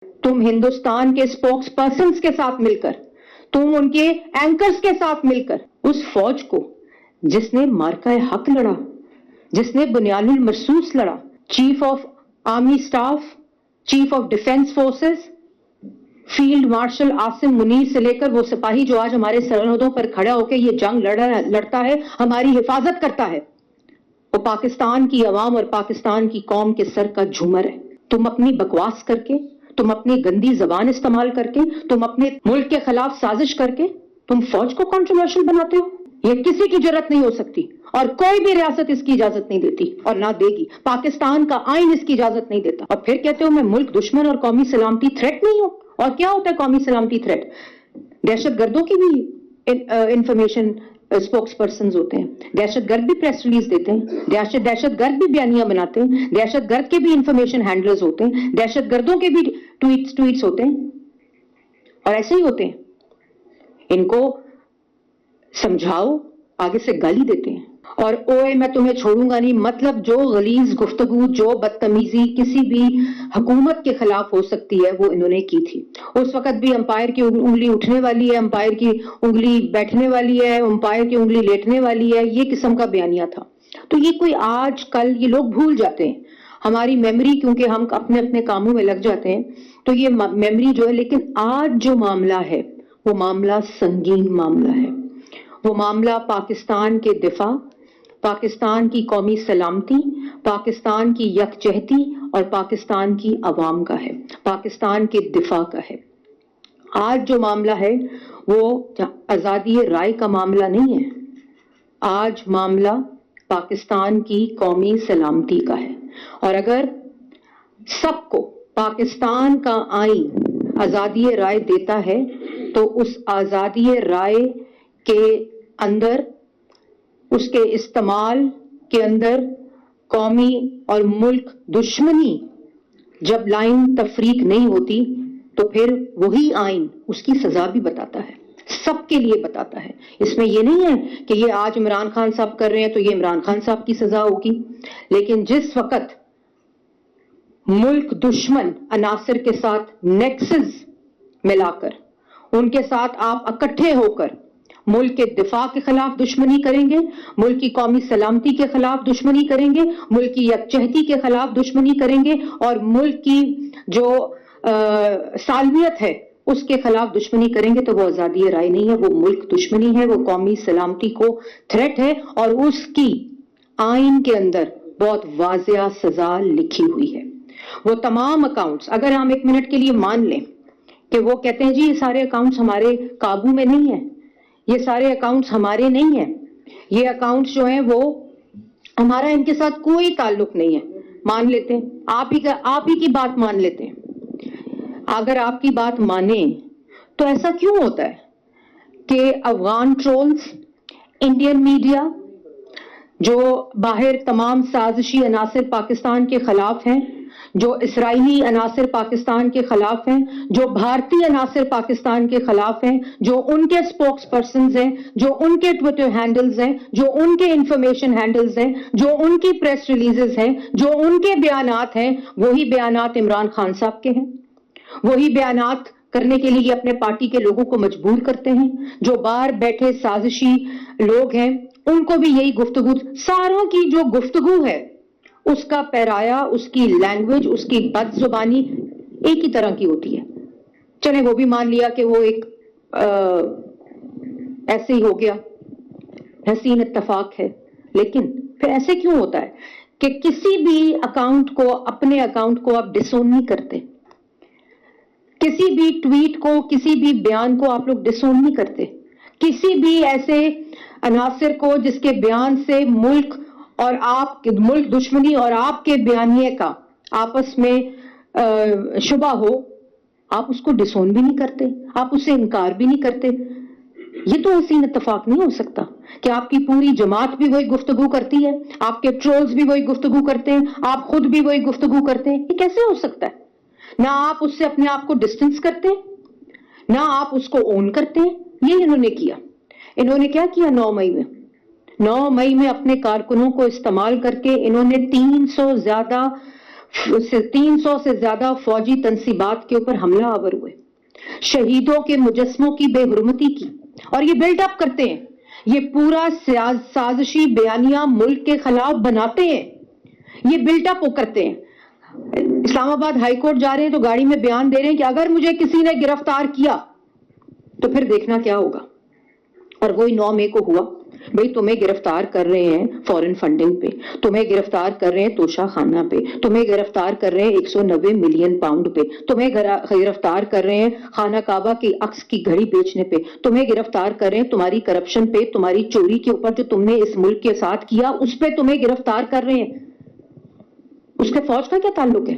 تم ہندوستان کے spokes persons کے ساتھ مل کر، تم ان کے اینکرز کے ساتھ مل کر اس فوج کو جس نے مارکہ حق لڑا، جس نے بنیاد المرصوص لڑا، chief of army staff, chief of defence forces, field marshal Asim Munir سے لے کر وہ سپاہی جو آج ہمارے سرحدوں پر کھڑا ہو کے یہ جنگ لڑتا ہے، ہماری حفاظت کرتا ہے، وہ پاکستان کی عوام اور پاکستان کی قوم کے سر کا جھومر ہے۔ تم اپنی بکواس کر کے، تم اپنی گندی زبان استعمال کر کے، تم اپنے ملک کے خلاف سازش کر کے تم فوج کو کنٹروورشل بناتے ہو۔ یہ کسی کی جرت نہیں ہو سکتی اور کوئی بھی ریاست اس کی اجازت نہیں دیتی اور نہ دے گی۔ پاکستان کا آئین اس کی اجازت نہیں دیتا، اور پھر کہتے ہو میں ملک دشمن اور قومی سلامتی تھریٹ نہیں ہوں۔ اور کیا ہوتا ہے قومی سلامتی تھریٹ؟ دہشت گردوں کی بھی انفارمیشن اسپوکس پرسنز ہوتے ہیں، دہشت گرد بھی پریس ریلیز دیتے ہیں، دہشت گرد بھی بیانیاں بناتے ہیں، دہشت گرد کے بھی انفارمیشن ہینڈلرز ہوتے ہیں، دہشت گردوں کے بھی ٹویٹس ہوتے ہیں، اور ایسے ہی ہوتے ہیں۔ ان کو سمجھاؤ، آگے سے گالی دیتے ہیں اور اوے میں تمہیں چھوڑوں گا نہیں، مطلب جو غلیظ گفتگو، جو بدتمیزی کسی بھی حکومت کے خلاف ہو سکتی ہے وہ انہوں نے کی تھی۔ اس وقت بھی امپائر کی انگلی اٹھنے والی ہے، امپائر کی انگلی بیٹھنے والی ہے، امپائر کی انگلی لیٹنے والی ہے، یہ قسم کا بیانیہ تھا۔ تو یہ کوئی آج کل یہ لوگ بھول جاتے ہیں، ہماری میموری کیونکہ ہم اپنے اپنے کاموں میں لگ جاتے ہیں تو یہ میموری جو ہے، لیکن آج جو معاملہ ہے وہ معاملہ سنگین معاملہ ہے، وہ معاملہ پاکستان کے دفاع، پاکستان کی قومی سلامتی، پاکستان کی یکجہتی اور پاکستان کی عوام کا ہے، پاکستان کے دفاع کا ہے۔ آج جو معاملہ ہے وہ آزادی رائے کا معاملہ نہیں ہے، آج معاملہ پاکستان کی قومی سلامتی کا ہے۔ اور اگر سب کو پاکستان کا آئین آزادی رائے دیتا ہے تو اس آزادی رائے کے اندر، اس کے استعمال کے اندر قومی اور ملک دشمنی جب لائن تفریق نہیں ہوتی تو پھر وہی آئین اس کی سزا بھی بتاتا ہے، سب کے لیے بتاتا ہے۔ اس میں یہ نہیں ہے کہ یہ آج عمران خان صاحب کر رہے ہیں تو یہ عمران خان صاحب کی سزا ہوگی، لیکن جس وقت ملک دشمن عناصر کے ساتھ نیکسز ملا کر، ان کے ساتھ آپ اکٹھے ہو کر ملک کے دفاع کے خلاف دشمنی کریں گے، ملک کی قومی سلامتی کے خلاف دشمنی کریں گے، ملک کی یکجہتی کے خلاف دشمنی کریں گے، اور ملک کی جو سالمیت ہے اس کے خلاف دشمنی کریں گے، تو وہ آزادی رائے نہیں ہے، وہ ملک دشمنی ہے، وہ قومی سلامتی کو تھریٹ ہے، اور اس کی آئین کے اندر بہت واضح سزا لکھی ہوئی ہے۔ وہ تمام اکاؤنٹس، اگر ہم ایک منٹ کے لیے مان لیں کہ وہ کہتے ہیں جی یہ سارے اکاؤنٹس ہمارے قابو میں نہیں ہیں، یہ سارے اکاؤنٹس ہمارے نہیں ہیں، یہ اکاؤنٹس جو ہیں وہ ہمارا ان کے ساتھ کوئی تعلق نہیں ہے، مان لیتے ہیں، آپ ہی کی بات مان لیتے ہیں۔ اگر آپ کی بات مانیں تو ایسا کیوں ہوتا ہے کہ افغان ٹرولز، انڈین میڈیا جو باہر تمام سازشی عناصر پاکستان کے خلاف ہیں، جو اسرائیلی عناصر پاکستان کے خلاف ہیں، جو بھارتی عناصر پاکستان کے خلاف ہیں، جو ان کے اسپوکس پرسنز ہیں، جو ان کے ٹویٹر ہینڈلز ہیں، جو ان کے انفارمیشن ہینڈلز ہیں، جو ان کی پریس ریلیزز ہیں، جو ان کے بیانات ہیں، وہی بیانات عمران خان صاحب کے ہیں، وہی بیانات کرنے کے لیے اپنے پارٹی کے لوگوں کو مجبور کرتے ہیں، جو باہر بیٹھے سازشی لوگ ہیں ان کو بھی یہی گفتگو، ساروں کی جو گفتگو ہے اس کا پیرایا، اس کی لینگویج، اس کی بد زبانی ایک ہی طرح کی ہوتی ہے۔ چلے وہ بھی مان لیا کہ وہ ایک ایسے ہی ہو گیا، حسین اتفاق ہے، لیکن پھر ایسے کیوں ہوتا ہے کہ کسی بھی اکاؤنٹ کو، اپنے اکاؤنٹ کو آپ ڈسون نہیں کرتے، کسی بھی ٹویٹ کو، کسی بھی بیان کو آپ لوگ ڈسون نہیں کرتے، کسی بھی ایسے عناصر کو جس کے بیان سے ملک اور آپ ملک دشمنی اور آپ کے بیانیے کا آپس میں شبہ ہو، آپ اس کو ڈسون بھی نہیں کرتے، آپ اس سے انکار بھی نہیں کرتے۔ یہ تو حسین اتفاق نہیں ہو سکتا کہ آپ کی پوری جماعت بھی وہی گفتگو کرتی ہے، آپ کے ٹرولز بھی وہی گفتگو کرتے ہیں، آپ خود بھی وہی گفتگو کرتے ہیں، یہ کیسے ہو سکتا ہے؟ نہ آپ اس سے اپنے آپ کو ڈسٹنس کرتے ہیں، نہ آپ اس کو اون کرتے ہیں۔ یہ انہوں نے کیا، انہوں نے کیا کیا 9 مئی میں اپنے کارکنوں کو استعمال کر کے انہوں نے 300 زیادہ 300 سے زیادہ فوجی تنصیبات کے اوپر حملہ آور ہوئے، شہیدوں کے مجسموں کی بے حرمتی کی، اور یہ بلڈ اپ کرتے ہیں، یہ پورا سازشی بیانیہ ملک کے خلاف بناتے ہیں، یہ بلڈ اپ کرتے ہیں۔ اسلام آباد ہائی کورٹ جا رہے ہیں تو گاڑی میں بیان دے رہے ہیں کہ اگر مجھے کسی نے گرفتار کیا تو پھر دیکھنا کیا ہوگا، اور وہی 9 مئی کو ہوا۔ بھئی تمہیں گرفتار کر رہے ہیں فورن فنڈنگ پہ، تمہیں گرفتار کر رہے ہیں توشہ خانہ پہ، تمہیں گرفتار کر رہے ہیں 190 ملین پاؤنڈ پہ، تمہیں گرفتار کر رہے ہیں خانہ کعبہ کی عکس کی گھڑی بیچنے پہ، تمہیں گرفتار کر رہے ہیں تمہاری کرپشن پہ، تمہاری چوری کے اوپر جو تم نے اس ملک کے ساتھ کیا اس پہ تمہیں گرفتار کر رہے ہیں۔ اس کے فوج کا کیا تعلق ہے؟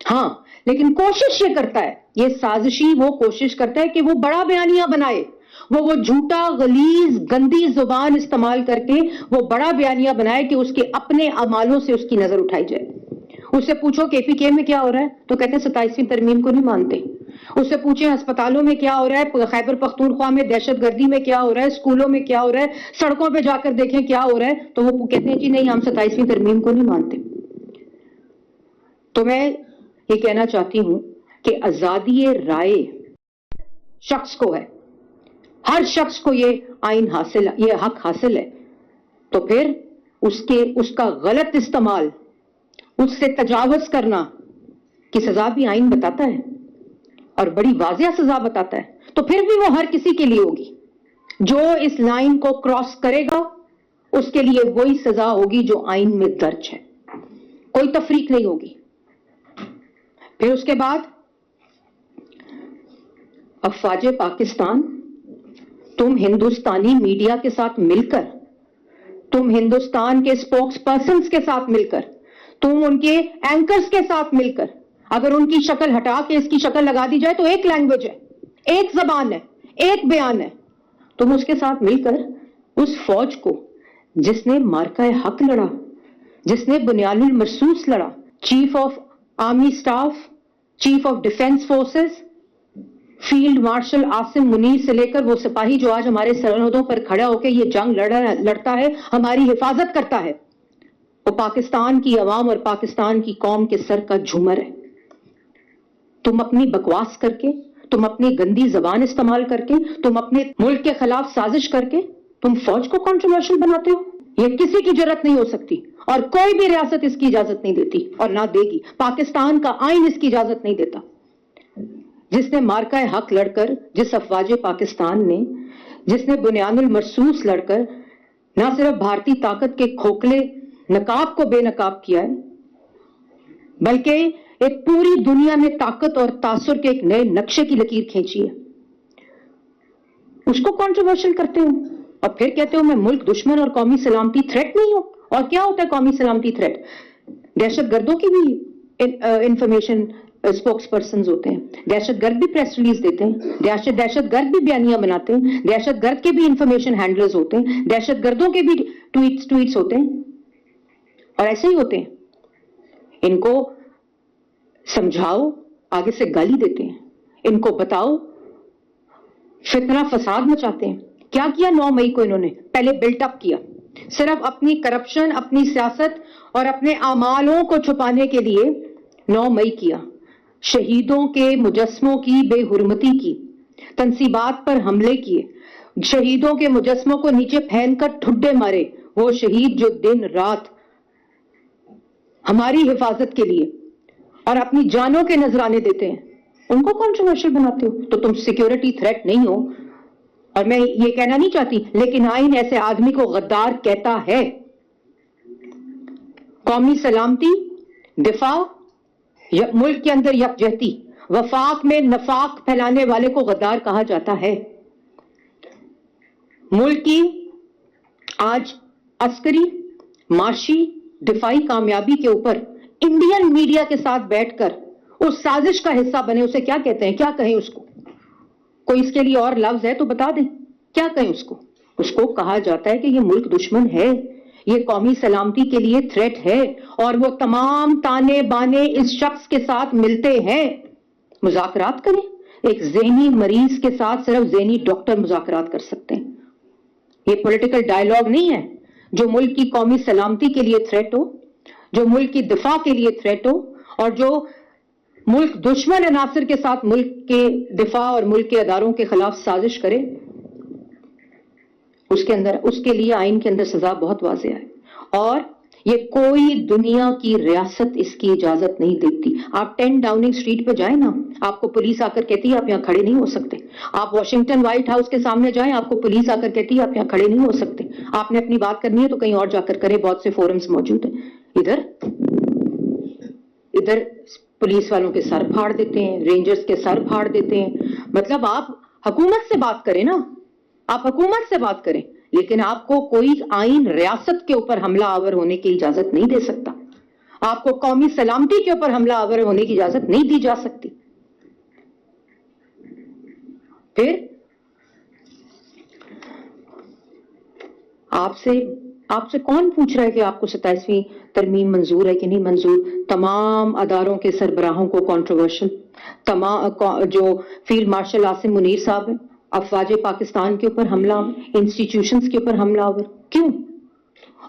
ہاں لیکن کوشش یہ کرتا ہے، یہ سازشی وہ کوشش کرتا ہے کہ وہ بڑا بیانیہ بنائے، وہ جھوٹا غلیظ گندی زبان استعمال کر کے وہ بڑا بیانیہ بنائے کہ اس کے اپنے اعمالوں سے اس کی نظر اٹھائی جائے۔ اس سے پوچھو کہ پی کے میں کیا ہو رہا ہے تو کہتے ہیں 27ویں ترمیم کو نہیں مانتے۔ اس سے پوچھیں ہسپتالوں میں کیا ہو رہا ہے، خیبر پختونخوا میں دہشت گردی میں کیا ہو رہا ہے، اسکولوں میں کیا ہو رہا ہے، سڑکوں پہ جا کر دیکھیں کیا ہو رہا ہے، تو وہ کہتے ہیں جی نہیں ہم 27ویں ترمیم کو نہیں مانتے۔ تو میں یہ کہنا چاہتی ہوں کہ آزادی رائے شخص کو ہے، ہر شخص کو یہ آئین حاصل، یہ حق حاصل ہے، تو پھر اس کا غلط استعمال، اس سے تجاوز کرنا کی سزا بھی آئین بتاتا ہے، اور بڑی واضح سزا بتاتا ہے، تو پھر بھی وہ ہر کسی کے لیے ہوگی۔ جو اس لائن کو کراس کرے گا اس کے لیے وہی سزا ہوگی جو آئین میں درج ہے، کوئی تفریق نہیں ہوگی۔ پھر اس کے بعد افواج پاکستان، تم ہندوستانی میڈیا کے ساتھ مل کر، تم ہندوستان کے اسپوکس پرسنز کے ساتھ مل کر، تم ان کے اینکرز کے ساتھ مل کر، اگر ان کی شکل ہٹا کے اس کی شکل لگا دی جائے تو ایک لینگویج ہے، ایک زبان ہے، ایک بیان ہے، تم اس کے ساتھ مل کر اس فوج کو جس نے مارکہ حق لڑا، جس نے بنیاد المرصوص لڑا، chief of army staff, chief of defence forces, field marshal Asim Munir سے لے کر وہ سپاہی جو آج ہمارے سرحدوں پر کھڑا ہو کے یہ جنگ لڑتا ہے، ہماری حفاظت کرتا ہے، وہ پاکستان کی عوام اور پاکستان کی قوم کے سر کا جھومر ہے۔ تم اپنی بکواس کر کے، تم اپنی گندی زبان استعمال کر کے، تم اپنے ملک کے خلاف سازش کر کے تم فوج کو کنٹروورشل بناتے ہو، یہ کسی کی جرت نہیں ہو سکتی، اور کوئی بھی ریاست اس کی اجازت نہیں دیتی اور نہ دے گی، پاکستان کا آئین اس کی اجازت نہیں دیتا۔ جس نے مارکہ حق لڑ کر، جس افواج پاکستان نے، جس نے بنیاد المرصوص لڑ کر نہ صرف بھارتی طاقت کے کھوکھلے نقاب کو بے نقاب کیا ہے، بلکہ ایک پوری دنیا میں طاقت اور تاثر کے ایک نئے نقشے کی لکیر کھینچی ہے، اس کو کنٹروورشل کرتے ہو اور پھر کہتے ہو میں ملک دشمن اور قومی سلامتی تھریٹ نہیں ہوں۔ اور کیا ہوتا ہے قومی سلامتی تھریٹ؟ دہشت گردوں کی بھی انفارمیشن اسپوکس پرسنز ہوتے ہیں، دہشت گرد بھی پریس ریلیز دیتے ہیں، دہشت گرد بھی بیانیہ بناتے ہیں، دہشت گرد کے بھی انفارمیشن ہینڈلرز ہوتے ہیں، دہشت گردوں کے بھی ٹویٹس ہوتے ہیں، اور ایسے ہی ہوتے ہیں۔ ان کو سمجھاؤ، آگے سے گالی دیتے ہیں، ان کو بتاؤ، فتنہ فساد مچاتے ہیں۔ کیا کیا 9 مئی کو انہوں نے؟ پہلے بلٹ اپ کیا، صرف اپنی کرپشن، اپنی سیاست اور اپنے اعمالوں کو چھپانے کے لیے 9 مئی کیا، شہیدوں کے مجسموں کی بے حرمتی کی، تنصیبات پر حملے کیے، شہیدوں کے مجسموں کو نیچے پھینک کر ٹھڈے مارے، وہ شہید جو دن رات ہماری حفاظت کے لیے اور اپنی جانوں کے نذرانے دیتے ہیں، ان کو کنٹروورشل بناتے ہو۔ تو تم سیکیورٹی تھریٹ نہیں ہو، اور میں یہ کہنا نہیں چاہتی لیکن آئین ایسے آدمی کو غدار کہتا ہے۔ قومی سلامتی، دفاع، ملک کے اندر یکجہتی، وفاق میں نفاق پھیلانے والے کو غدار کہا جاتا ہے۔ ملک کی آج عسکری، معاشی، دفاعی کامیابی کے اوپر انڈین میڈیا کے ساتھ بیٹھ کر اس سازش کا حصہ بنے، اسے کیا کہتے ہیں؟ کیا کہیں اس کو؟ کوئی اس کے لیے اور لفظ ہے تو بتا دیں، کیا کہیں اس کو؟ اس کو کہا جاتا ہے کہ یہ ملک دشمن ہے، یہ قومی سلامتی کے لیے تھریٹ ہے، اور وہ تمام تانے بانے اس شخص کے ساتھ ملتے ہیں۔ مذاکرات کریں، ایک ذہنی مریض کے ساتھ صرف ذہنی ڈاکٹر مذاکرات کر سکتے ہیں، یہ پولیٹیکل ڈائیلاگ نہیں ہے۔ جو ملک کی قومی سلامتی کے لیے تھریٹ ہو، جو ملک کی دفاع کے لیے تھریٹ ہو، اور جو ملک دشمن عناصر کے ساتھ ملک کے دفاع اور ملک کے اداروں کے خلاف سازش کرے، اس کے لیے آئین کے اندر سزا بہت واضح ہے، اور یہ کوئی دنیا کی ریاست اس کی اجازت نہیں دیتی۔ آپ 10 ڈاؤننگ اسٹریٹ پہ جائیں نا، آپ کو پولیس آ کر کہتی ہے آپ یہاں کھڑے نہیں ہو سکتے۔ آپ واشنگٹن وائٹ ہاؤس کے سامنے جائیں، آپ کو پولیس آ کر کہتی ہے آپ یہاں کھڑے نہیں ہو سکتے۔ آپ نے اپنی بات کرنی ہے تو کہیں اور جا کر کریں، بہت سے فورمز موجود ہیں۔ ادھر پولیس والوں کے سر پھاڑ دیتے ہیں، رینجرز کے سر پھاڑ دیتے ہیں۔ مطلب آپ حکومت سے بات کریں نا، آپ حکومت سے بات کریں، لیکن آپ کو کوئی آئین ریاست کے اوپر حملہ آور ہونے کی اجازت نہیں دے سکتا۔ آپ کو قومی سلامتی کے اوپر حملہ آور ہونے کی اجازت نہیں دی جا سکتی۔ پھر آپ سے کون پوچھ رہا ہے کہ آپ کو 27ویں ترمیم منظور ہے کہ نہیں منظور؟ تمام اداروں کے سربراہوں کو کنٹروورشل، جو فیلڈ مارشل عاصم منیر صاحب ہیں، افواج پاکستان کے اوپر حملہ آور، انسٹیٹیوشنز کے اوپر حملہ آور، کیوں؟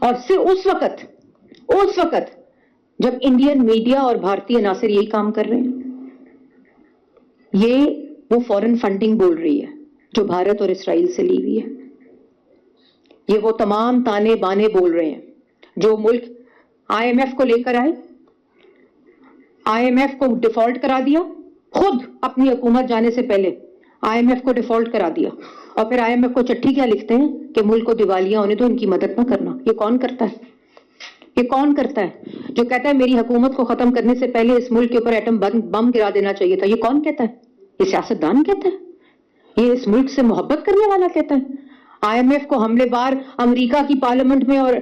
اور صرف اس وقت جب انڈین میڈیا اور بھارتی عناصر یہی کام کر رہے ہیں۔ یہ وہ فورن فنڈنگ بول رہی ہے جو بھارت اور اسرائیل سے لی ہوئی ہے۔ یہ وہ تمام تانے بانے بول رہے ہیں جو ملک IMF کو لے کر آئے، IMF کو ڈیفالٹ کرا دیا، خود اپنی حکومت جانے سے پہلے IMF کو ڈیفالٹ کرا دیا، اور پھر IMF کو چٹھی کیا لکھتے ہیں کہ ملک کو دیوالیہ ہونے تو ان کی مدد نہ کرنا۔ یہ کون کرتا ہے؟ یہ کون کرتا ہے جو کہتا ہے میری حکومت کو ختم کرنے سے پہلے اس ملک کے اوپر ایٹم بم گرا دینا چاہیے تھا؟ یہ کون کہتا ہے؟ یہ سیاستدان کہتا ہے؟ یہ اس ملک سے محبت کرنے والا کہتا ہے؟ IMF کو حملے بار امریکہ کی پارلیمنٹ میں اور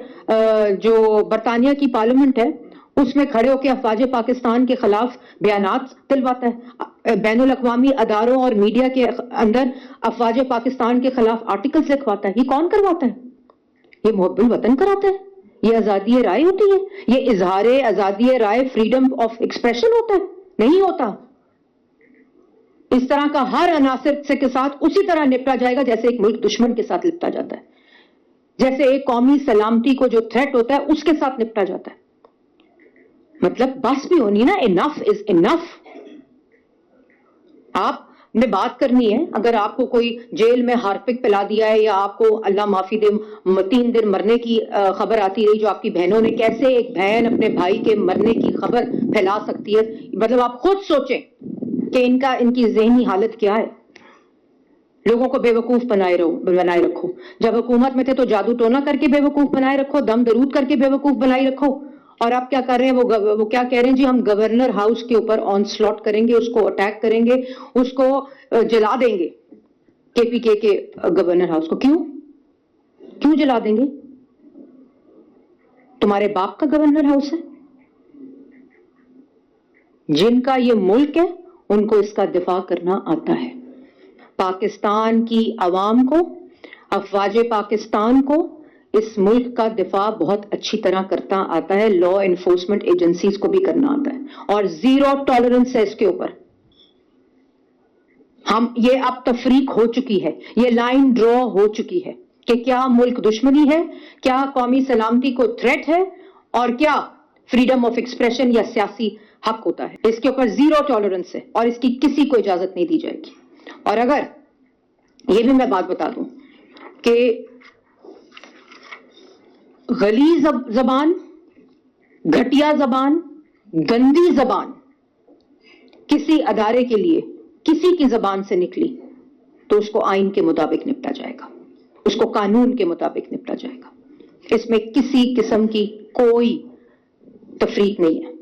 جو برطانیہ کی پارلیمنٹ ہے اس میں کھڑے ہو کے افواج پاکستان کے خلاف بیانات دلواتا ہے، بین الاقوامی اداروں اور میڈیا کے اندر افواج پاکستان کے خلاف آرٹیکلز لکھواتا ہے۔ یہ کون کرواتا ہے؟ یہ محب الوطن کراتا ہے؟ یہ آزادی رائے ہوتی ہے؟ یہ اظہار آزادی رائے، فریڈم آف ایکسپریشن ہوتا ہے؟ نہیں ہوتا۔ اس طرح کا ہر عناصر کے ساتھ اسی طرح نپٹا جائے گا جیسے ایک ملک دشمن کے ساتھ نپٹا جاتا ہے، جیسے ایک قومی سلامتی کو جو تھریٹ ہوتا ہے اس کے ساتھ نپٹا جاتا ہے۔ مطلب بس بھی ہونی نا، انف از انف۔ آپ نے بات کرنی ہے، اگر آپ کو کوئی جیل میں ہارپک پلا دیا ہے یا آپ کو اللہ معافی دے 3 دن مرنے کی خبر آتی رہی جو آپ کی بہنوں نے، کیسے ایک بہن اپنے بھائی کے مرنے کی خبر پھیلا سکتی ہے؟ مطلب آپ خود سوچیں کہ ان کی ذہنی حالت کیا ہے۔ لوگوں کو بے وقوف بنائے رکھو، جب حکومت میں تھے تو جادو ٹونا کر کے بے وقوف بنائے رکھو، دم درود کر کے بے وقوف بنائے رکھو، اور آپ کیا کر رہے ہیں؟ وہ کیا کہہ رہے ہیں جی ہم گورنر ہاؤس کے اوپر آن سلاٹ کریں گے، اس کو اٹیک کریں گے، اس کو جلا دیں گے، KPK کے گورنر ہاؤس کو۔ کیوں جلا دیں گے؟ تمہارے باپ کا گورنر ہاؤس ہے؟ جن کا یہ ملک ہے ان کو اس کا دفاع کرنا آتا ہے۔ پاکستان کی عوام کو، افواج پاکستان کو اس ملک کا دفاع بہت اچھی طرح کرتا آتا ہے، لا انفورسمنٹ ایجنسیز کو بھی کرنا آتا ہے، اور زیرو ٹالرنس ہے اس کے اوپر۔ یہ اب تفریق ہو چکی ہے، یہ لائن ڈرا ہو چکی ہے کہ کیا ملک دشمنی ہے، کیا قومی سلامتی کو تھریٹ ہے، اور کیا فریڈم آف ایکسپریشن یا سیاسی حق ہوتا ہے۔ اس کے اوپر زیرو ٹالرنس ہے اور اس کی کسی کو اجازت نہیں دی جائے گی۔ اور اگر یہ بھی میں بات بتا دوں کہ غلیظ زبان، گھٹیا زبان، گندی زبان کسی ادارے کے لیے کسی کی زبان سے نکلی تو اس کو آئین کے مطابق نپٹا جائے گا، اس کو قانون کے مطابق نپٹا جائے گا۔ اس میں کسی قسم کی کوئی تفریق نہیں ہے۔